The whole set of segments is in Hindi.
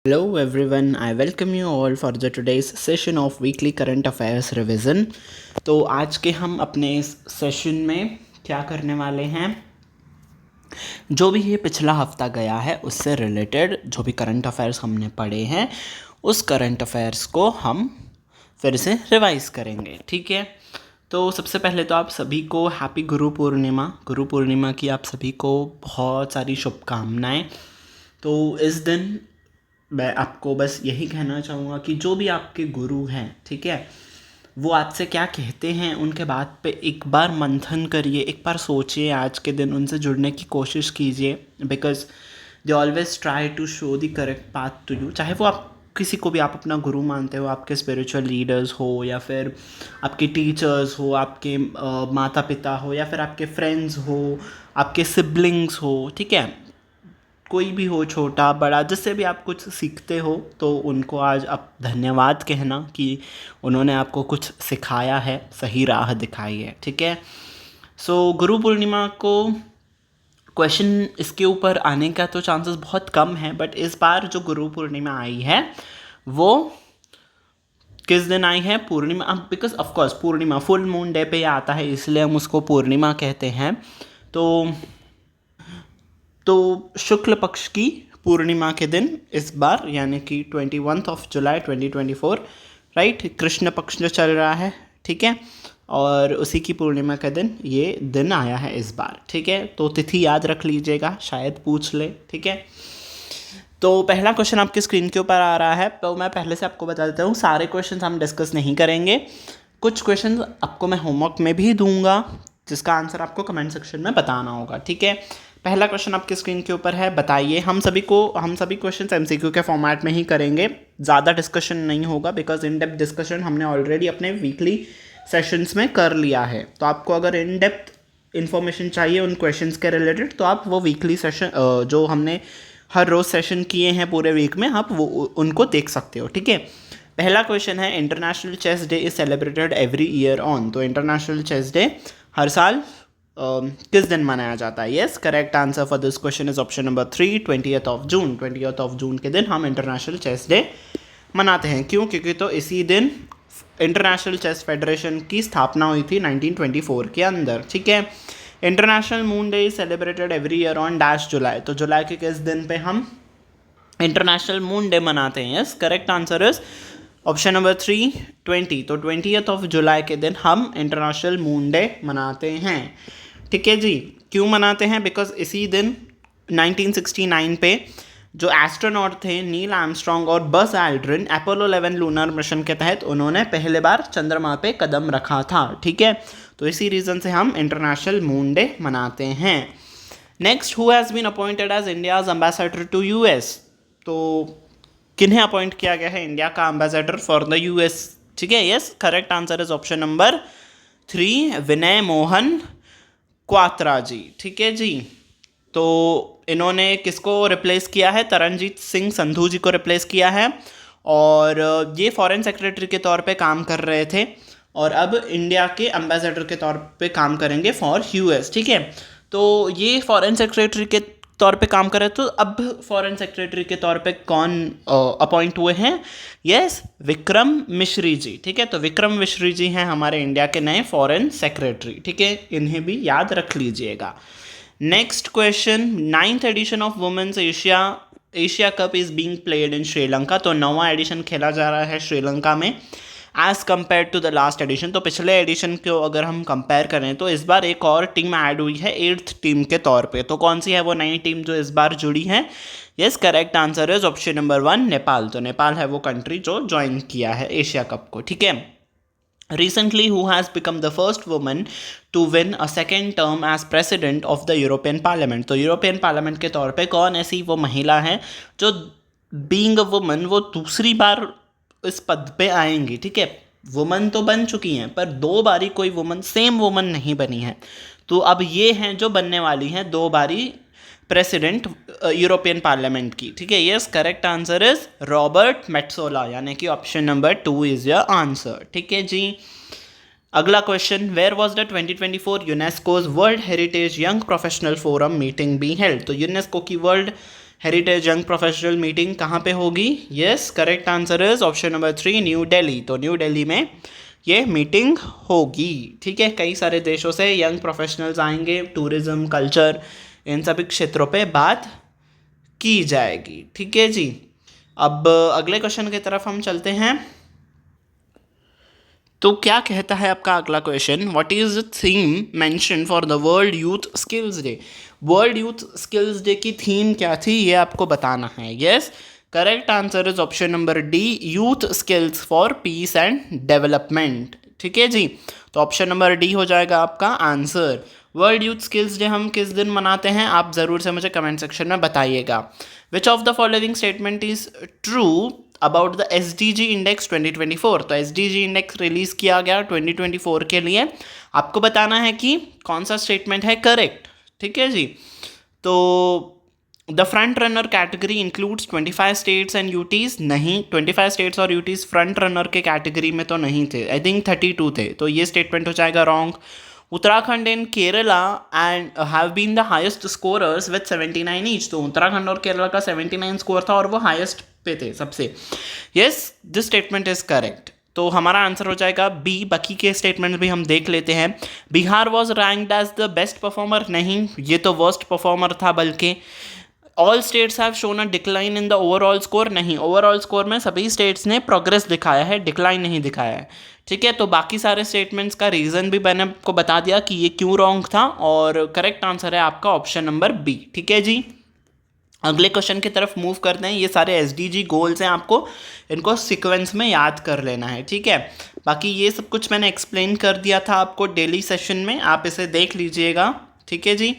Hello everyone, I welcome you all for the today's session of weekly current affairs revision। तो आज के हम अपने इस सेशन में क्या करने वाले हैं, जो भी ये पिछला हफ्ता गया है उससे रिलेटेड जो भी करंट अफेयर्स हमने पढ़े हैं उस करंट अफेयर्स को हम फिर से रिवाइज करेंगे। ठीक है, तो सबसे पहले तो आप सभी को हैप्पी गुरु पूर्णिमा की आप सभी को बहुत सारी शुभकामनाएं। तो इस दिन मैं आपको बस यही कहना चाहूँगा कि जो भी आपके गुरु हैं, ठीक है, वो आपसे क्या कहते हैं उनके बात पे एक बार मंथन करिए, एक बार सोचिए, आज के दिन उनसे जुड़ने की कोशिश कीजिए। Because they always try to show the correct path to you. चाहे वो आप किसी को भी आप अपना गुरु मानते हो, आपके स्पिरिचुअल लीडर्स हो या फिर आपके टीचर्स हो, आपके माता पिता हो या फिर आपके फ्रेंड्स हो, आपके सिबलिंग्स हो, ठीक है, कोई भी हो, छोटा बड़ा, जिससे भी आप कुछ सीखते हो तो उनको आज आप धन्यवाद कहना कि उन्होंने आपको कुछ सिखाया है, सही राह दिखाई है। ठीक है, सो गुरु पूर्णिमा को क्वेश्चन इसके ऊपर आने का तो चांसेस बहुत कम है, बट इस बार जो गुरु पूर्णिमा आई है वो किस दिन आई है? पूर्णिमा। अब because of course Purnima full moon day पे आता है, इसलिए हम उसको पूर्णिमा कहते हैं। तो शुक्ल पक्ष की पूर्णिमा के दिन इस बार, यानी कि 21 जुलाई 2024, राइट, कृष्ण पक्ष जो चल रहा है, ठीक है, और उसी की पूर्णिमा का दिन ये दिन आया है इस बार। ठीक है, तो तिथि याद रख लीजिएगा, शायद पूछ ले। ठीक है, तो पहला क्वेश्चन आपकी स्क्रीन के ऊपर आ रहा है। तो मैं पहले से आपको बता देता हूँ, सारे क्वेश्चन हम डिस्कस नहीं करेंगे, कुछ क्वेश्चन आपको मैं होमवर्क में भी दूंगा जिसका आंसर आपको कमेंट सेक्शन में बताना होगा। ठीक है, पहला क्वेश्चन आपकी स्क्रीन के ऊपर है, बताइए। हम सभी क्वेश्चंस एमसीक्यू के फॉर्मेट में ही करेंगे, ज़्यादा डिस्कशन नहीं होगा, बिकॉज इन डेप्थ डिस्कशन हमने ऑलरेडी अपने वीकली सेशंस में कर लिया है। तो आपको अगर इन डेप्थ इन्फॉर्मेशन चाहिए उन क्वेश्चंस के रिलेटेड, तो आप वो वीकली सेशन जो हमने हर रोज़ सेशन किए हैं पूरे वीक में, आप वो उनको देख सकते हो। ठीक है, पहला क्वेश्चन है, international chess day is celebrated every year on. तो इंटरनेशनल चेस डे हर साल किस दिन मनाया जाता है? Yes, correct answer for this question is option number 3, 20th June. 20th जून के दिन हम इंटरनेशनल चेस डे मनाते हैं। क्यों? क्योंकि तो इसी दिन इंटरनेशनल चेस फेडरेशन की स्थापना हुई थी 1924 के अंदर। ठीक है, international moon day is celebrated every year on dash July. तो जुलाई के किस दिन पे हम इंटरनेशनल मून डे मनाते हैं? Yes, correct answer is option number 3, 20। तो 20th जुलाई के दिन हम इंटरनेशनल मून डे मनाते हैं। ठीक है जी, क्यों मनाते हैं? बिकॉज इसी दिन 1969 पे जो एस्ट्रोनॉट थे नील आर्मस्ट्रॉन्ग और Buzz Aldrin, Apollo 11 lunar mission के तहत उन्होंने पहले बार चंद्रमा पे कदम रखा था। ठीक है, तो इसी रीज़न से हम इंटरनेशनल मून डे मनाते हैं। Next, who has been appointed as India's ambassador to US. तो किन्हें अपॉइंट किया गया है इंडिया का एम्बेसडर फॉर द यूएस? ठीक है, yes, correct answer is option number 3, विनय मोहन क्वात्रा जी। ठीक है जी, तो इन्होंने किसको रिप्लेस किया है? तरनजीत सिंह संधू जी को रिप्लेस किया है, और ये फॉरेन सेक्रेटरी के तौर पे काम कर रहे थे और अब इंडिया के एम्बेसडर के तौर पे काम करेंगे फॉर यूएस। ठीक है, तो ये फॉरेन सेक्रेटरी के तौर पे काम कर रहे, तो अब फॉरेन सेक्रेटरी के तौर पे कौन अपॉइंट हुए हैं? यस, विक्रम मिश्री जी। ठीक है, तो विक्रम मिश्री जी हैं हमारे इंडिया के नए फॉरेन सेक्रेटरी। ठीक है, इन्हें भी याद रख लीजिएगा। Next question, 9th edition of women's Asia cup is being played in Sri Lanka. तो 9वां एडिशन खेला जा रहा है श्रीलंका में as compare to the last edition. तो पिछले एडिशन को अगर हम कंपेयर करें तो इस बार एक और टीम ऐड हुई है 8th टीम के तौर पे। तो कौन सी है वो नई टीम जो इस बार जुड़ी है? Yes, correct answer is option number 1, Nepal. तो नेपाल है वो कंट्री जो ज्वाइन किया है एशिया कप को। ठीक है, recently who has become the first woman to win a second term as president of the European Parliament। तो यूरोपियन पार्लियामेंट के तौर पे कौन ऐसी वो महिला है जो बीइंग अ वुमन वो दूसरी बार इस पद पे आएंगी? ठीक है, वुमन तो बन चुकी हैं पर 2 बारी कोई वुमन सेम वुमन नहीं बनी है। तो अब ये हैं जो बनने वाली हैं 2 बारी प्रेसिडेंट यूरोपियन पार्लियामेंट की। ठीक है, yes, correct answer is Robert Metsola, यानी कि option number 2 is your answer. ठीक है जी, अगला question, where was the 2024 UNESCO's world heritage young professional forum meeting be held. तो यूनेस्को की world heritage young professional meeting कहाँ पे होगी? Yes, correct answer is option number 3, New Delhi. तो न्यू दिल्ली में ये मीटिंग होगी। ठीक है, कई सारे देशों से यंग प्रोफेशनल्स आएंगे, टूरिज्म, कल्चर, इन सभी क्षेत्रों पे बात की जाएगी। ठीक है जी। अब अगले क्वेश्चन की तरफ हम चलते हैं। तो क्या कहता है आपका अगला question? What is the theme mention for the world youth skills day? World youth skills day की थीम क्या थी, ये आपको बताना है। Yes, correct answer is option number D, youth skills for piece and development. ठीक है जी, तो ऑप्शन नंबर डी हो जाएगा आपका answer. World youth skills day हम किस दिन मनाते हैं, आप ज़रूर से मुझे कमेंट सेक्शन में बताइएगा। Which of the following statement is true about the SDG index 2024? तो SDG इंडेक्स रिलीज़ किया गया 2024 के लिए, आपको बताना है कि कौन सा स्टेटमेंट है करेक्ट। ठीक है जी, तो the front runner category includes 25 states and UTs. नहीं, 25 स्टेट्स और यूटीज़ फ्रंट रनर के कैटेगरी में तो नहीं थे, आई थिंक 32 थे, तो ये स्टेटमेंट हो जाएगा wrong. Uttarakhand and Kerala and have been the highest scorers with 79 each. तो उत्तराखंड और केरला का 79 स्कोर था और वो हाईएस्ट पे थे सबसे। Yes, this statement is correct. तो हमारा आंसर हो जाएगा बी। बाकी के स्टेटमेंट भी हम देख लेते हैं। Bihar was ranked as the best performer. नहीं, ये तो वर्स्ट परफॉर्मर था। बल्कि all states have shown a decline in the overall score. नहीं, ओवरऑल स्कोर में सभी स्टेट्स ने प्रोग्रेस दिखाया है, डिक्लाइन नहीं दिखाया है। ठीक है, तो बाकी सारे स्टेटमेंट्स का रीज़न भी मैंने आपको बता दिया कि ये क्यों रॉन्ग था, और करेक्ट आंसर है आपका ऑप्शन नंबर बी। ठीक है जी, अगले क्वेश्चन की तरफ मूव करते हैं। ये सारे SDG गोल्स हैं, आपको इनको सीक्वेंस में याद कर लेना है। ठीक है, बाकी ये सब कुछ मैंने एक्सप्लेन कर दिया था आपको डेली सेशन में, आप इसे देख लीजिएगा। ठीक है जी,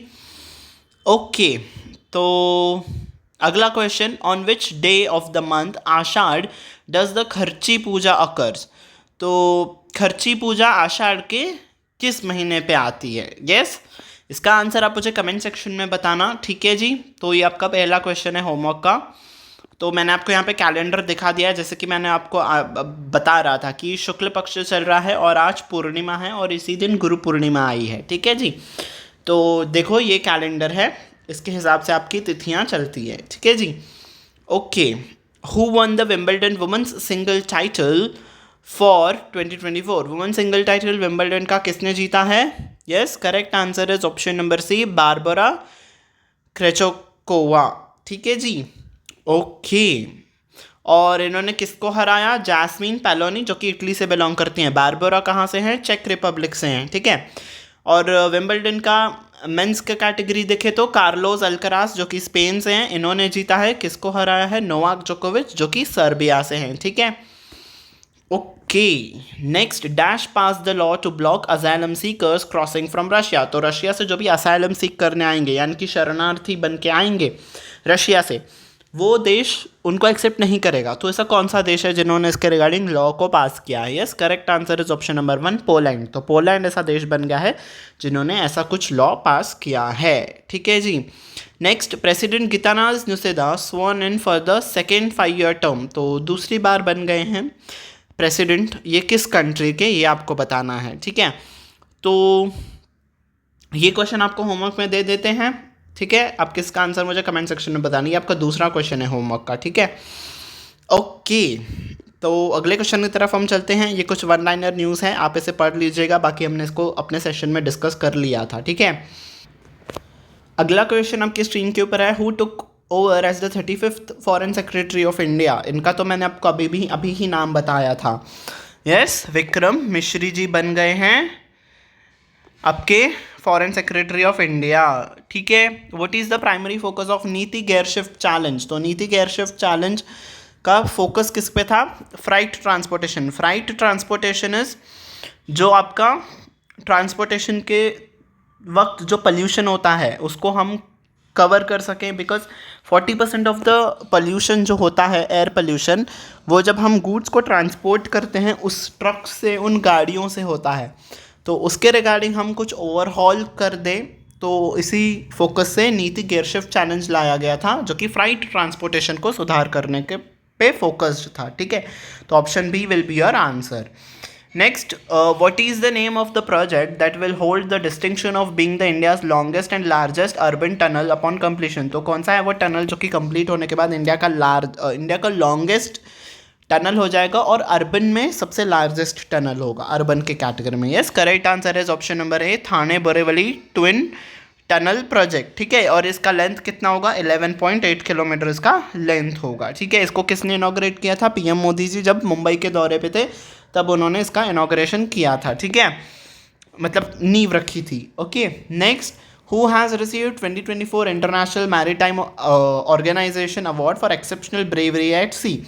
ओके। तो अगला question, on which day of the month Ashadh does the खर्ची पूजा अकर्स? तो खर्ची पूजा आषाढ़ के किस महीने पे आती है? यस, इसका आंसर आप मुझे कमेंट सेक्शन में बताना। ठीक है जी, तो ये आपका पहला क्वेश्चन है होमवर्क का। तो मैंने आपको यहाँ पे कैलेंडर दिखा दिया है, जैसे कि मैंने आपको बता रहा था कि शुक्ल पक्ष चल रहा है और आज पूर्णिमा है और इसी दिन गुरु पूर्णिमा आई है। ठीक है जी, तो देखो ये कैलेंडर है, इसके हिसाब से आपकी तिथियाँ चलती है। ठीक है जी, okay. Who won the Wimbledon women's single title for 2024? Women single title Wimbledon का किसने जीता है? Yes, correct answer is option number C, Barbora Krejcikova. ठीक है जी, ओके। और इन्होंने किसको हराया? जैस्मीन पैलोनी, जो कि इटली से बिलोंग करती हैं। बारबरा कहाँ से हैं? चेक रिपब्लिक से हैं। ठीक है, और विंबलडन का मेंस का कैटेगरी देखे तो कार्लोस अल्करास, जो कि स्पेन से हैं, इन्होंने जीता है। किसको हराया है? नोवाक जोकोविच, जो कि सर्बिया से हैं। ठीक है, okay. Next, dash pass the law to block asylum seekers crossing from Russia. तो रशिया से जो भी असाइलम सीक करने आएंगे, यानी कि शरणार्थी बन के आएंगे रशिया से, वो देश उनको एक्सेप्ट नहीं करेगा। तो ऐसा कौन सा देश है जिन्होंने इसके रिगार्डिंग लॉ को पास किया है? Yes, correct answer is option number 1, Poland. तो पोलैंड ऐसा देश बन गया है जिन्होंने ऐसा कुछ लॉ पास किया है। ठीक है जी, next, president Gitanas Nauseda sworn in for the second 5-year term. तो दूसरी बार बन गए हैं प्रेसिडेंट, ये किस कंट्री के, ये आपको बताना है। ठीक है, तो ये क्वेश्चन आपको होमवर्क में दे देते हैं। ठीक है, आप किसका आंसर मुझे कमेंट सेक्शन में बतानी है। आपका दूसरा क्वेश्चन है होमवर्क का। ठीक है, ओके। तो अगले क्वेश्चन की तरफ हम चलते हैं। ये कुछ वन लाइनर न्यूज़ है, आप इसे पढ़ लीजिएगा, बाकी हमने इसको अपने सेशन में डिस्कस कर लिया था। ठीक है, अगला क्वेश्चन आपकी स्क्रीन के ऊपर है। Who took over as the 35th foreign secretary of India? इनका तो मैंने आपको अभी ही नाम बताया था। यस, विक्रम मिश्री जी बन गए हैं आपके फॉरेन सेक्रेटरी ऑफ इंडिया। ठीक है, what is the primary focus of Niti gear shift challenge? तो नीति गेयर शिफ्ट चैलेंज का फोकस किस पे था? Freight transportation. Freight transportation is जो आपका ट्रांसपोर्टेशन के वक्त जो पॉल्यूशन होता है उसको हम कवर कर सकें, बिकॉज 40% ऑफ द पॉल्यूशन जो होता है, एयर पॉल्यूशन, वो जब हम गुड्स को ट्रांसपोर्ट करते हैं उस ट्रक से, उन गाड़ियों से होता है। तो उसके रिगार्डिंग हम कुछ ओवरहॉल कर दें, तो इसी फोकस से नीति गेयर शिफ्ट चैलेंज लाया गया था, जो कि फ्राइट ट्रांसपोर्टेशन को सुधार करने के पे फोकस्ड था। ठीक है, तो option B will be your answer. Next, what is the name of the project that will hold the distinction of being the India's longest and largest urban tunnel upon completion? तो कौन सा है वो टनल जो कि कंप्लीट होने के बाद इंडिया का लॉन्गेस्ट टनल हो जाएगा और अर्बन में सबसे लार्जेस्ट टनल होगा अर्बन के कैटेगरी में? Yes, correct answer is option number A, Thane Borivali twin tunnel project. ठीक है, और इसका लेंथ कितना होगा? 11.8 किलोमीटर इसका लेंथ होगा। ठीक है, इसको किसने इनॉग्रेट किया था? पीएम मोदी जी जब मुंबई के दौरे पे थे तब उन्होंने इसका इनॉग्रेशन किया था। ठीक है, मतलब नींव रखी थी। Okay, next, who has received 2024 International Maritime Organization award for exceptional bravery at sea?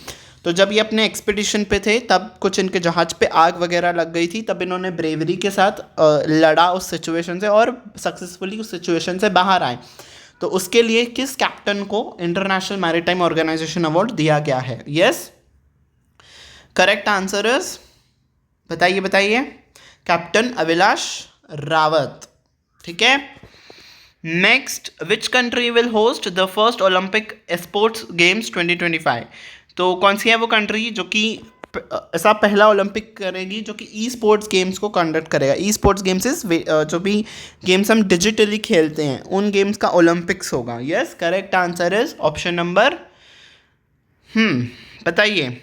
तो जब ये अपने एक्सपीडिशन पे थे तब कुछ इनके जहाज पे आग वगैरह लग गई थी, तब इन्होंने ब्रेवरी के साथ लड़ा उस सिचुएशन से और सक्सेसफुली उस सिचुएशन से बाहर आए। तो उसके लिए किस कैप्टन को इंटरनेशनल मैरीटाइम ऑर्गेनाइजेशन अवार्ड दिया गया है? यस, करेक्ट आंसर इज, बताइए बताइए, कैप्टन अभिलाष रावत। ठीक है, next, which country will host the first Olympic sports games 2025? तो कौन सी है वो कंट्री जो कि ऐसा पहला ओलंपिक करेगी जो कि ई स्पोर्ट्स गेम्स को कंडक्ट करेगा? ई स्पोर्ट्स गेम्स इज जो भी गेम्स हम डिजिटली खेलते हैं उन गेम्स का ओलंपिक्स होगा। Yes, correct answer is option number, बताइए,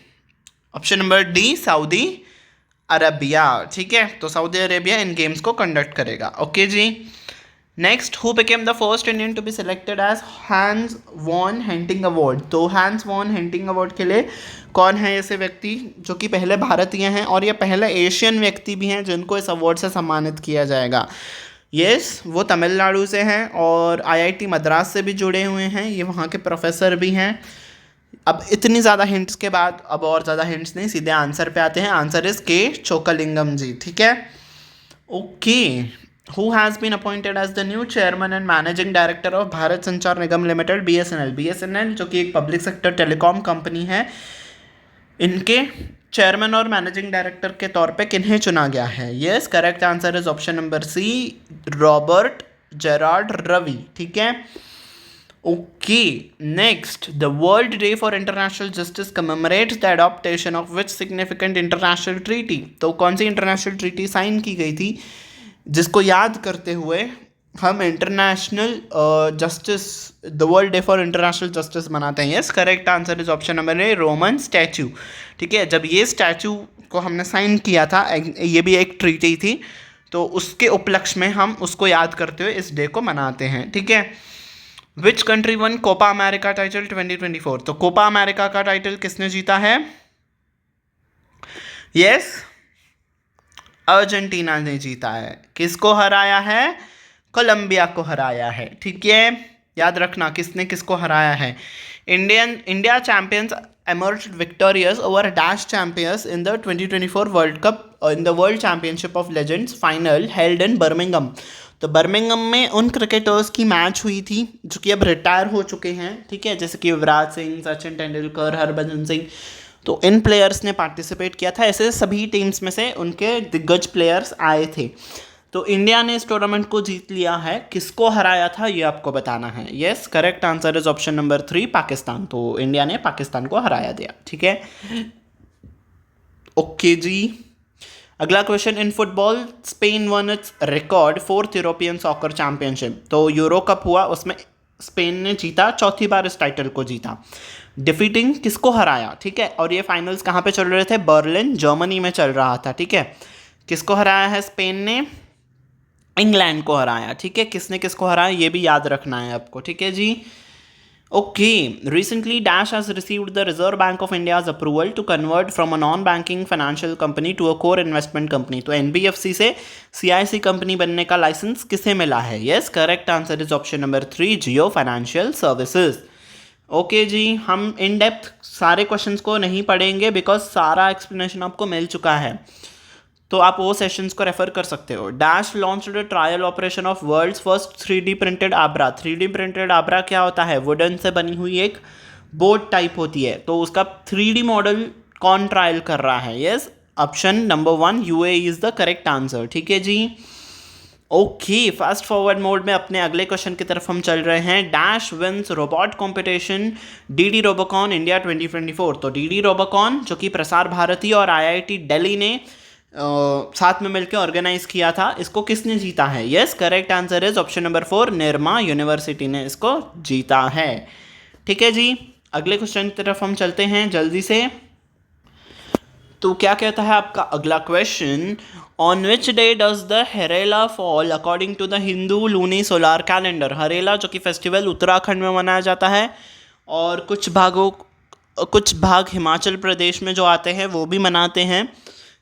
option number D, Saudi Arabia. ठीक है, तो सऊदी अरेबिया इन गेम्स को कंडक्ट करेगा। ओके जी, next, who became the first Indian to be selected as Hans von Hentig award? तो हैंस वॉन हेंटिंग अवार्ड के लिए कौन है ऐसे व्यक्ति जो कि पहले भारतीय हैं और ये पहले एशियन व्यक्ति भी हैं जिनको इस अवार्ड से सम्मानित किया जाएगा? यस, वो तमिलनाडु से हैं और आईआईटी मद्रास से भी जुड़े हुए हैं, ये वहाँ के प्रोफेसर भी हैं। अब इतनी ज़्यादा हिंट्स के बाद अब और ज़्यादा हिंट्स नहीं, सीधे आंसर पे आते हैं। आंसर इज के चोकलिंगम जी। ठीक है, okay, who has been appointed as the new chairman and managing director of Bharat Sanchar Nigam limited BSNL? BSNL जो कि एक पब्लिक सेक्टर टेलीकॉम कंपनी है, इनके चेयरमैन और मैनेजिंग डायरेक्टर के तौर पे किन्हें चुना गया है? Yes, correct answer is option number C, Robert Gerard Ravi. ठीक है, okay, next, the world day for international justice commemorates the adoption of which significant international treaty? तो कौन सी इंटरनेशनल ट्रीटी साइन की गई थी जिसको याद करते हुए हम international justice, the world day for international justice मनाते हैं? Yes, correct answer is option number A, Roman statue. ठीक है, जब ये स्टैचू को हमने साइन किया था, ये भी एक ट्रीटी थी, तो उसके उपलक्ष्य में हम उसको याद करते हुए इस डे को मनाते हैं। ठीक है, which country won Copa America title 2024? तो कोपा अमेरिका का टाइटल किसने जीता है? यस, अर्जेंटीना ने जीता है। किसको हराया है? कोलंबिया को हराया है। ठीक है, याद रखना किसने किसको हराया है। India champions emerged victorious over Dash champions in the 2024 World Cup in the World Championship of Legends final held in Birmingham. तो बर्मिंगम में उन क्रिकेटर्स की मैच हुई थी जो कि अब रिटायर हो चुके हैं। ठीक है, जैसे कि युवराज सिंह, सचिन तेंदुलकर, हरभजन सिंह, तो इन प्लेयर्स ने पार्टिसिपेट किया था। ऐसे सभी टीम्स में से उनके दिग्गज प्लेयर्स आए थे। तो इंडिया ने इस टूर्नामेंट को जीत लिया है। किसको हराया था ये आपको बताना है। Yes, correct answer is option number 3, Pakistan. तो इंडिया ने पाकिस्तान को हराया दिया। ठीक है, ओके जी, अगला question, in football Spain one it's record 4th European soccer championship. तो यूरो कप हुआ, उसमें स्पेन ने जीता, चौथी बार इस टाइटल को जीता, डिफीटिंग किसको हराया? ठीक है, और ये फाइनल्स कहाँ पे चल रहे थे? बर्लिन, जर्मनी में चल रहा था। ठीक है, किसको हराया है स्पेन ने? इंग्लैंड को हराया। ठीक है, किसने किसको हराया ये भी याद रखना है आपको। ठीक है जी, okay, recently dash has received the Reserve Bank of India's approval to convert from a non banking financial company to a core investment company. तो एनबीएफसी से सीआईसी कंपनी बनने का लाइसेंस किसे मिला है? Yes, correct answer is option number 3, Jio Financial Services. Okay जी, हम इन डेप्थ सारे क्वेश्चंस को नहीं पढ़ेंगे बिकॉज सारा एक्सप्लेनेशन आपको मिल चुका है, तो आप वो सेशंस को रेफर कर सकते हो। Dash launched a trial operation of world's first 3D printed abra. 3D printed abra क्या होता है? वुडन से बनी हुई एक बोट टाइप होती है, तो उसका 3D मॉडल कौन ट्रायल कर रहा है? Yes, option number 1, UAE is the correct answer. ठीक है जी, ओके, फास्ट फॉरवर्ड मोड में अपने अगले क्वेश्चन की तरफ हम चल रहे हैं। Dash wins robot competition DD Robocon India 2024। तो डीडी रोबोकॉन जो कि प्रसार भारती और आईआईटी दिल्ली ने साथ में मिलकर ऑर्गेनाइज किया था, इसको किसने जीता है? Yes, correct answer is option number 4, Nirma university ने इसको जीता है। ठीक है जी, अगले क्वेश्चन की तरफ हम चलते हैं जल्दी से। तो क्या कहता है आपका अगला question, on which day does the Harela fall according to the Hindu luni solar calendar? Harela जो कि फेस्टिवल उत्तराखंड में मनाया जाता है और कुछ भाग हिमाचल प्रदेश में जो आते हैं वो भी मनाते हैं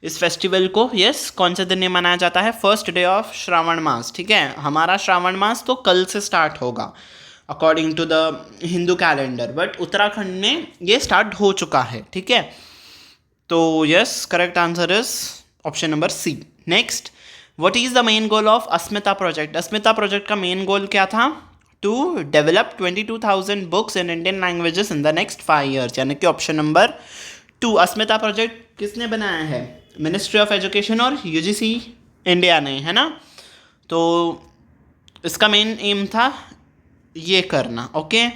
इस फेस्टिवल को। यस, कौन से दिन में मनाया जाता है? फर्स्ट डे ऑफ श्रावण मास। ठीक है, हमारा श्रावण मास तो कल से स्टार्ट होगा according to the Hindu calendar, but Uttarakhand में ये स्टार्ट हो चुका है। ठीक है, तो yes, correct answer is option number C. Next, what is the main goal of Asmita project? Asmita project का मेन गोल क्या था? To develop 22,000 books in Indian languages in the next 5 years, यानी कि ऑप्शन नंबर 2। अस्मिता प्रोजेक्ट किसने बनाया है? मिनिस्ट्री ऑफ एजुकेशन और यूजीसी इंडिया ने, है ना। तो इसका मेन एम था ये करना। Okay,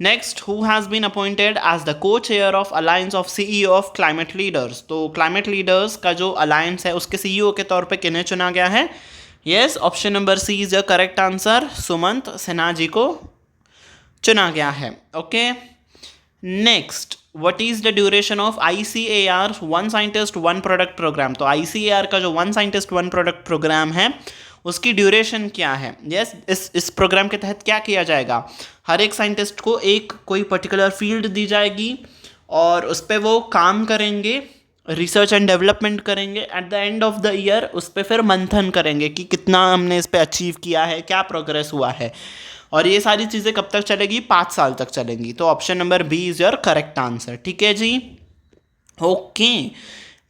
next, who has been appointed as the co chair of Alliance of CEO of climate leaders? तो क्लाइमेट लीडर्स का जो अलायंस है उसके सीईओ के तौर पे किन्हें चुना गया है? Yes, option number C is the correct answer, Sumant Sinha ji को चुना गया है। Okay, next, what is the duration of ICAR one scientist one product programme? तो ICAR का जो one scientist one product programme है उसकी ड्यूरेशन क्या है? यस, इस प्रोग्राम के तहत क्या किया जाएगा? हर एक साइंटिस्ट को एक कोई पर्टिकुलर फील्ड दी जाएगी और उस पर वो काम करेंगे, रिसर्च एंड डेवलपमेंट करेंगे। At the end of the year उस पर फिर मंथन करेंगे कि कितना हमने इस पर अचीव किया है, क्या प्रोग्रेस हुआ है। और ये सारी चीज़ें कब तक चलेगी? 5 साल तक चलेंगी। तो option number B is your correct answer. ठीक है जी, okay.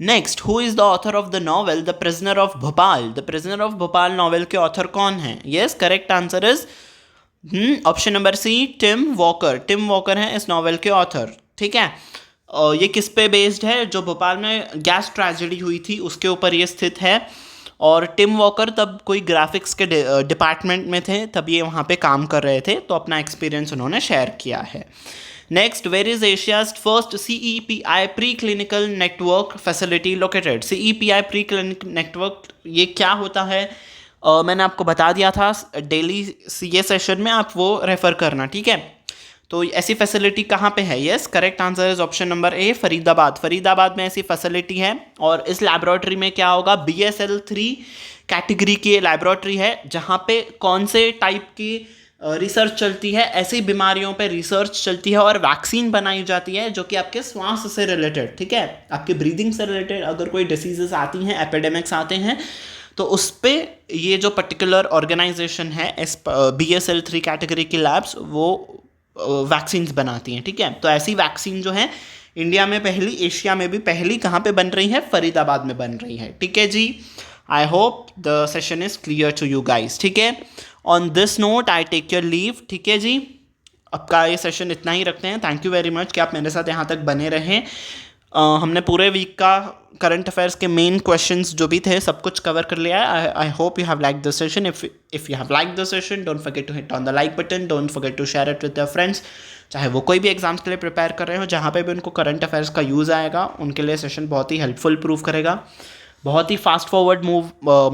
Next, who is the author of the novel the prisoner of Bhopal? The prisoner of Bhopal novel के ऑथर कौन है? Yes, correct answer is option number C, Tim Walker. Tim Walker है इस नॉवेल के ऑथर। ठीक है, ये किस पे बेस्ड है? जो भोपाल में गैस ट्रेजेडी हुई थी उसके ऊपर ये स्थित है। और टिम वॉकर तब कोई ग्राफिक्स के डिपार्टमेंट में थे, तब ये वहाँ पे काम कर रहे थे, तो अपना एक्सपीरियंस उन्होंने शेयर किया है। Next, where is Asia's first CEPI pre clinical network facility located? CEPI pre clinic network ये क्या होता है? मैंने आपको बता दिया था डेली CA सेशन में, आप वो रेफ़र करना। ठीक है, तो ऐसी फैसिलिटी कहाँ पे है? Yes, correct answer is option number A, Faridabad. Faridabad में ऐसी फैसिलिटी है और इस लैबोरेटरी में क्या होगा? BSL 3 कैटेगरी की लैबोरेटरी है जहाँ पे कौन से टाइप की रिसर्च चलती है, ऐसी बीमारियों पे रिसर्च चलती है और वैक्सीन बनाई जाती है जो कि आपके श्वास से रिलेटेड, ठीक है, आपके ब्रीदिंग से रिलेटेड अगर कोई डिसीजेस आती हैं, एपिडेमिक्स आते हैं, तो उस पर ये जो पर्टिकुलर ऑर्गेनाइजेशन है इस BSL 3 कैटेगरी की लैब्स वो वैक्सीन्स बनाती हैं। ठीक है, तो ऐसी वैक्सीन जो है इंडिया में पहली, एशिया में भी पहली कहाँ पे बन रही है? फरीदाबाद में बन रही है। ठीक है जी, I hope the session is clear to you guys. ठीक है, on this note I take your leave. ठीक है जी, आपका ये सेशन इतना ही रखते हैं। थैंक यू वेरी मच कि आप मेरे साथ यहाँ तक बने रहें। हमने पूरे वीक का करंट अफेयर्स के मेन क्वेश्चंस जो भी थे सब कुछ कवर कर लिया है। I hope you have like the session. If you have like the session, don't forget to hit on the like button, don't forget to share it with your friends. चाहे वो कोई भी एग्जाम्स के लिए प्रिपेयर कर रहे हो, जहाँ पे भी उनको करंट अफेयर्स का यूज़ आएगा, उनके लिए सेशन बहुत ही हेल्पफुल प्रूव करेगा। बहुत ही फास्ट फॉरवर्ड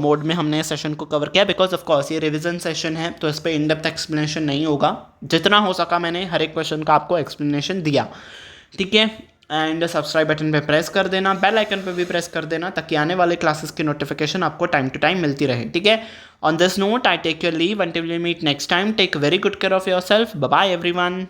मोड में हमने सेशन को कवर किया, बिकॉज ऑफ कोर्स ये रिविजन सेशन है तो इस पर इन डेप्थ एक्सप्लेनेशन नहीं होगा। जितना हो सका मैंने हर एक क्वेश्चन का आपको एक्सप्लेनेशन दिया। ठीक है, एंड सब्सक्राइब बटन पे प्रेस कर देना, बेल आइकन पे भी प्रेस कर देना, ताकि आने वाले क्लासेस की नोटिफिकेशन आपको टाइम टू टाइम मिलती रहे। ठीक है, on this note I take your leave until we meet next time. Take very good care of your self. Bye bye everyone.